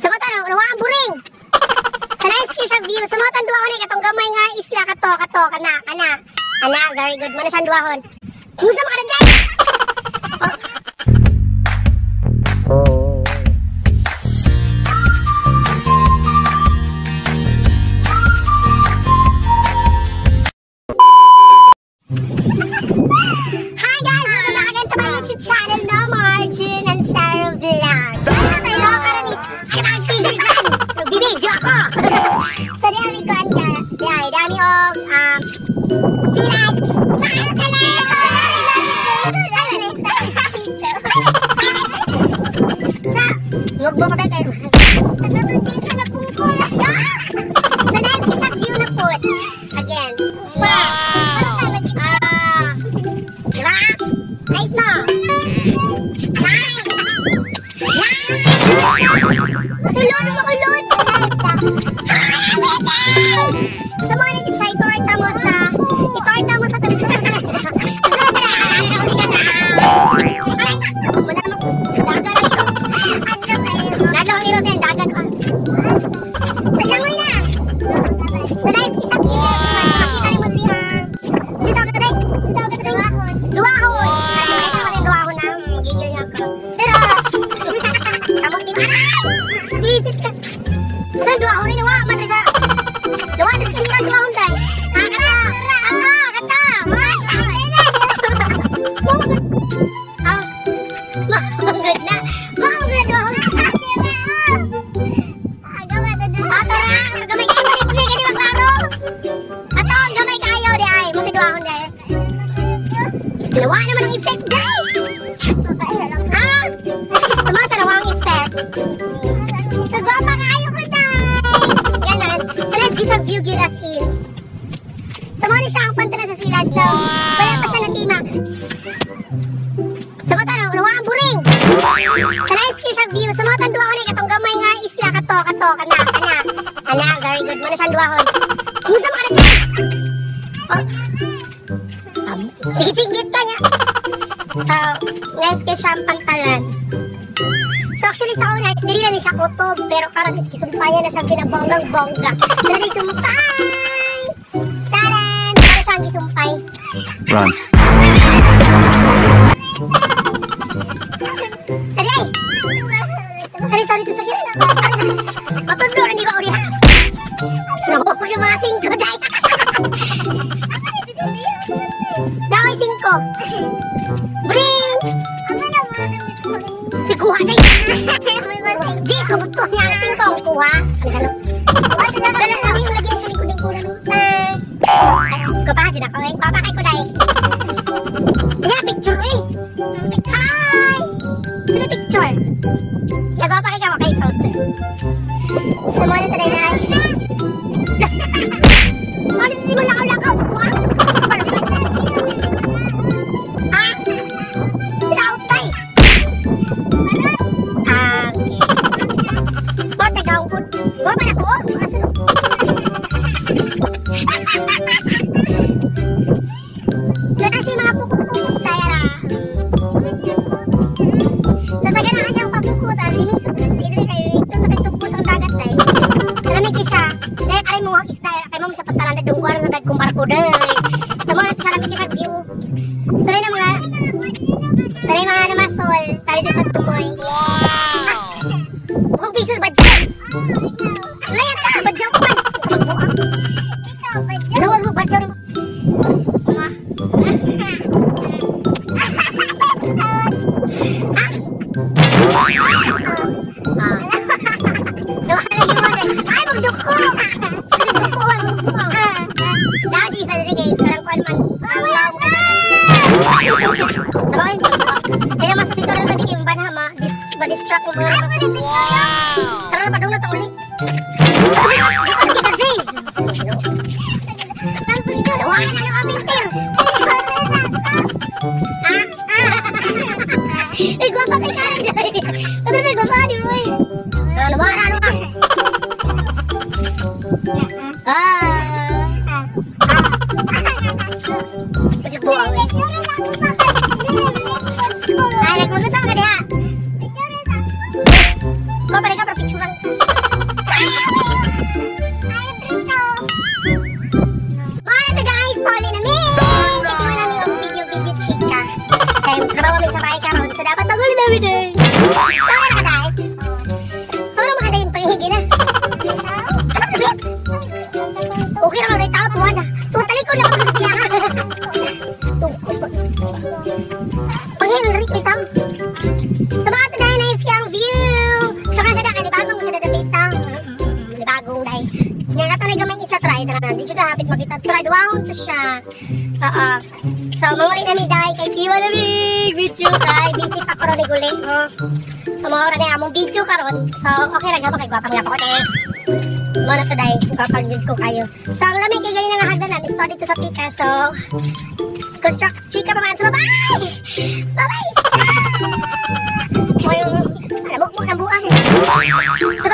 Samatan nawa ang buring. Sa nice kiss view, samatan duahon ni katong gamay nga isla kato kana. Ana, very good. Mana siyang duahon. Kung sa mga day. Hi guys, welcome back again to my YouTube channel, no Margin and Sarah Vlog. So karon is tigil dyan. Bibidyo ako. So dami ko anja. Dami og ilan. Ngugbo pa kayo. Sa na pungkol. So nice ko siya view na po. Again. Wow. Diba? Nice no? Nice. Makulod. Sa mga nito siya, itorta mo sa tabi ko. Nadong iro siya, dagan pa. Sayangoy na. So nice, isang makita rin mo siya. Sitaw ka taday. Duwahon. Duwahon na. Gigil niya ako. Pero, tamang di maray. Visit ka. Saan duwahon rin? Duwa, man sa. Duwa, nasa kanila duwahon tayo. Kata. Mahangad na. Mahangad duwahon. Nawa naman ang effect dahil. Ha? Sumata nawa ang effect. So, guwapa kayo ko dahil. Yan na. So, let's get some view get us in. So, muna siya ang pantala sa silad. So, wala pa siya natimang. Sumata nawa ang buring. So, let's get some view. Sumata ang duwahon katong gamay nga isla kato. Ana, very good. Muna siyang duwahon. Kung sa mga nagay. Oh. Sigit-sigit ka niya. So, nice ka siyang pantalan. So, actually sa una, hindi na siya kutob. Pero karang isumpayan na siyang pinabonggang-bongga. Pero siya isumpay! Taran! Pero siyang isumpay. Run. Taray! Taray, sa siya. Matundo, hindi ba uriha? Naku, lumasing ko, day! Daway 5. Bring! Si kuha day. Di, kabuto niya. 5 ang kuha. Dala lang yung lagi na siya likudin ko lang. Kapaha dyan ako eh. Papakay ko day. Ayan, picture eh. Hi! Sino picture? Papakay ka kay Salter. Sa mga nito na ay. Ano hindi mo lakaw-lakaw? Sanay mga namasol, tayo dito sa tumoy. Wow! Huwag bisul badyaw! Layat ka! Badyaw ko man! Ano huwag mo badyaw rin mo? Ha? Ay, magduko! Magduko! Dahil sa rin eh, karang kuwan man. Sabahin ko. Kaya mas pito rin natin yung banha ma. Ma-distract mo mga kapatid. Wow! Tara na padung na ito ulit. Nawakan na ng amintir. Eh, guwapa kayo ka dyan. Ano na, guwapa ka mo eh. Nawakan na. Pajak buang eh. Ay, nagmagatang ka diha. Kau pada ka picture Mga na guys, Pauli na mi! Ito na namin yung video chika. Kaya trabaho kami sa bahay karon, so dapat magulo namin eh. Sorry na ka dahil. Sorry mga dahil pangihigi na. Okay naman rin tao, tuwa na. Tutalik ko lang ako sa siya. Pangihig rin tao. Sa mga dahil na iskang view. Saka siya na, kalibagong siya na dabita. Libagong dahil. Nga nga ito na gamay isa try. Hindi siya na hapit makita. Try down to siya. So, mamuli namin dahil kay Kiwa namin. Video kay busy pa karon ni Guli. So, mawala na among video karon. So, okay lang nga makigwapang nga po. Muna sa dahil, kapag-jud ko kayo. So, ang lamig kay ganyan nga hagdan namin. Ito dito sa Pika. So, construct chika pa man. So, bye-bye! Bye-bye! O yung, alam mo, ng buang. So,